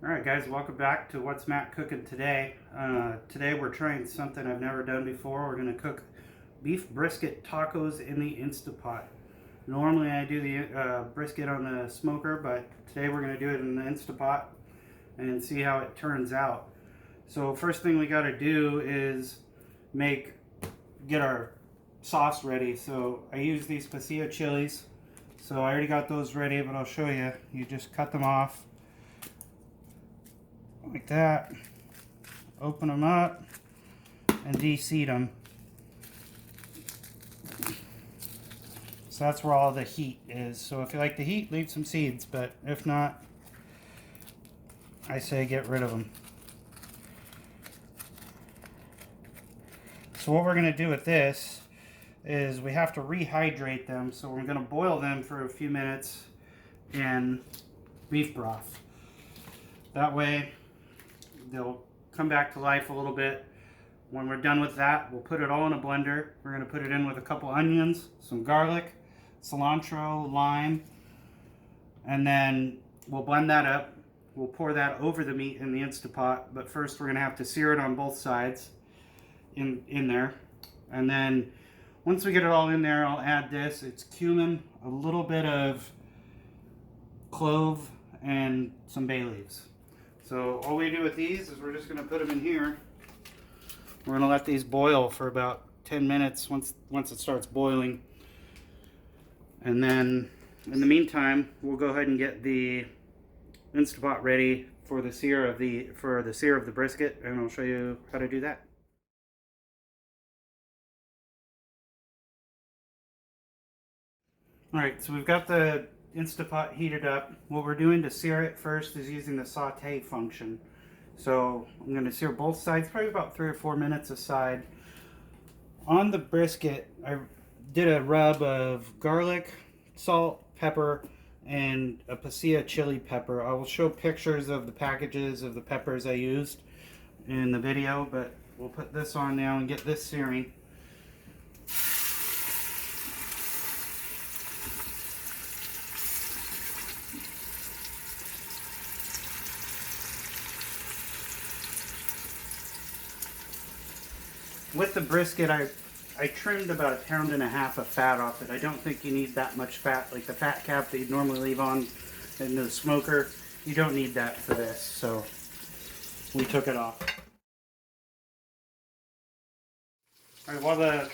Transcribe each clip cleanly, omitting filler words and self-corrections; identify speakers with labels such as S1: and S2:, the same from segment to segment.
S1: Alright guys, welcome back to What's Matt Cooking Today. Today we're trying something I've never done before. We're going to cook beef brisket tacos in the Instapot. Normally I do the brisket on the smoker, but today we're going to do it in the Instapot and see how it turns out. So first thing we got to do is get our sauce ready. So I use these pasilla chilies. So I already got those ready, but I'll show you. You just cut them off like that, open them up and de-seed them. So that's where all the heat is. So if you like the heat, leave some seeds, but if not, I say get rid of them. So what we're going to do with this is we have to rehydrate them, so we're going to boil them for a few minutes in beef broth. That way they'll come back to life a little bit. When we're done with that, we'll put it all in a blender. We're going to put it in with a couple onions, some garlic, cilantro, lime, and then we'll blend that up. We'll pour that over the meat in the Instapot, but first we're going to have to sear it on both sides in there. And then once we get it all in there, I'll add this. It's cumin, a little bit of clove, and some bay leaves. So all we do with these is we're just going to put them in here. We're going to let these boil for about 10 minutes once it starts boiling. And then in the meantime, we'll go ahead and get the Instapot ready for the sear of the brisket, and I'll show you how to do that. Alright, so we've got the Instapot heated up. What we're doing to sear it first is using the saute function. So I'm going to sear both sides, probably about 3 or 4 minutes a side. On the brisket, I did a rub of garlic, salt, pepper, and a pasilla chili pepper. I will show pictures of the packages of the peppers I used in the video, but we'll put this on now and get this searing. With the brisket, I trimmed about 1.5 pounds of fat off it. I don't think you need that much fat, like the fat cap that you'd normally leave on in the smoker. You don't need that for this, so we took it off. Alright, while the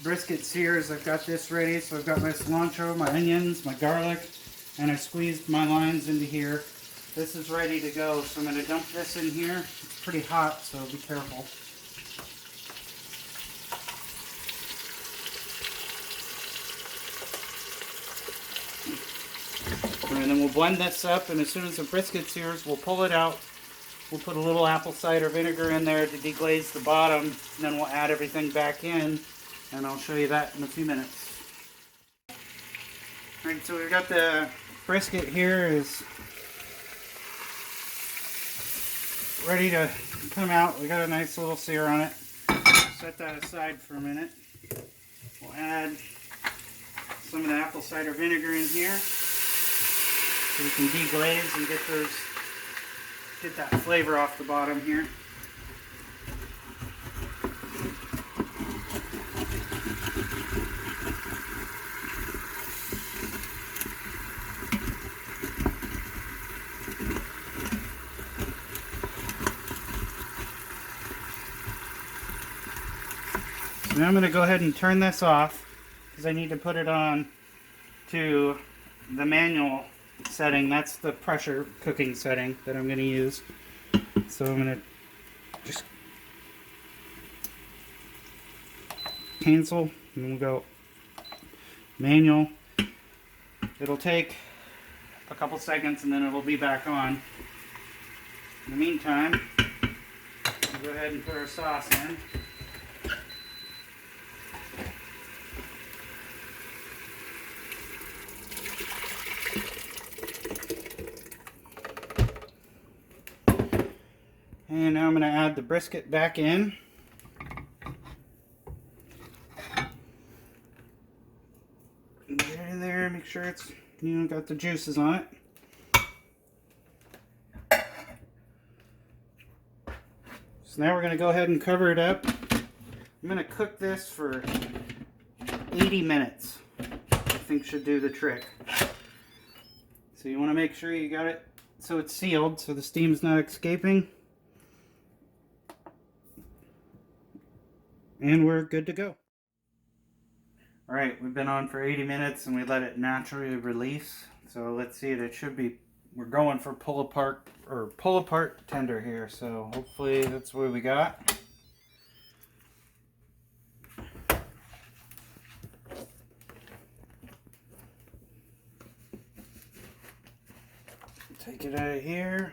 S1: brisket sears, I've got this ready. So I've got my cilantro, my onions, my garlic, and I squeezed my limes into here. This is ready to go, so I'm going to dump this in here. It's pretty hot, so be careful. And then we'll blend this up, and as soon as the brisket sears, we'll pull it out. We'll put a little apple cider vinegar in there to deglaze the bottom, and then we'll add everything back in, and I'll show you that in a few minutes. Alright, so we've got the brisket here is ready to come out. We got a nice little sear on it. Set that aside for a minute. We'll add some of the apple cider vinegar in here, so we can deglaze and get that flavor off the bottom here. So now I'm going to go ahead and turn this off because I need to put it on to the manual setting. That's the pressure cooking setting that I'm going to use. So I'm going to just cancel, and then we'll go manual. It'll take a couple seconds and then it'll be back on. In the meantime, we'll go ahead and put our sauce in. And now I'm going to add the brisket back in. Get it in there, make sure it's got the juices on it. So now we're going to go ahead and cover it up. I'm going to cook this for 80 minutes. I think should do the trick. So you want to make sure you got it so it's sealed so the steam's not escaping. And we're good to go. Alright, we've been on for 80 minutes and we let it naturally release. So let's see, it should be, we're going for pull apart tender here. So hopefully that's what we got. Take it out of here.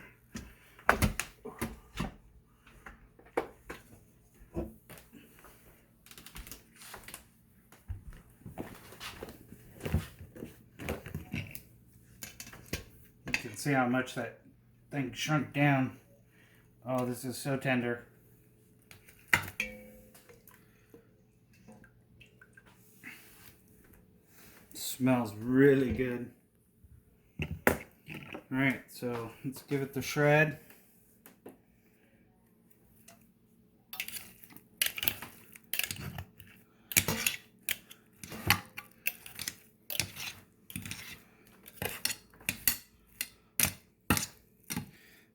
S1: You can see how much that thing shrunk down. Oh, this is so tender. Smells really good. Alright, so let's give it the shred.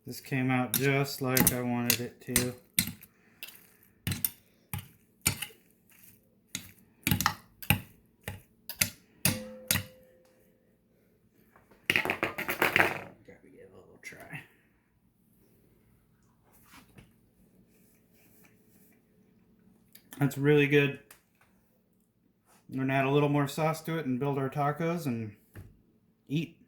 S1: This came out just like I wanted it to. Try. That's really good. We're gonna add a little more sauce to it and build our tacos and eat.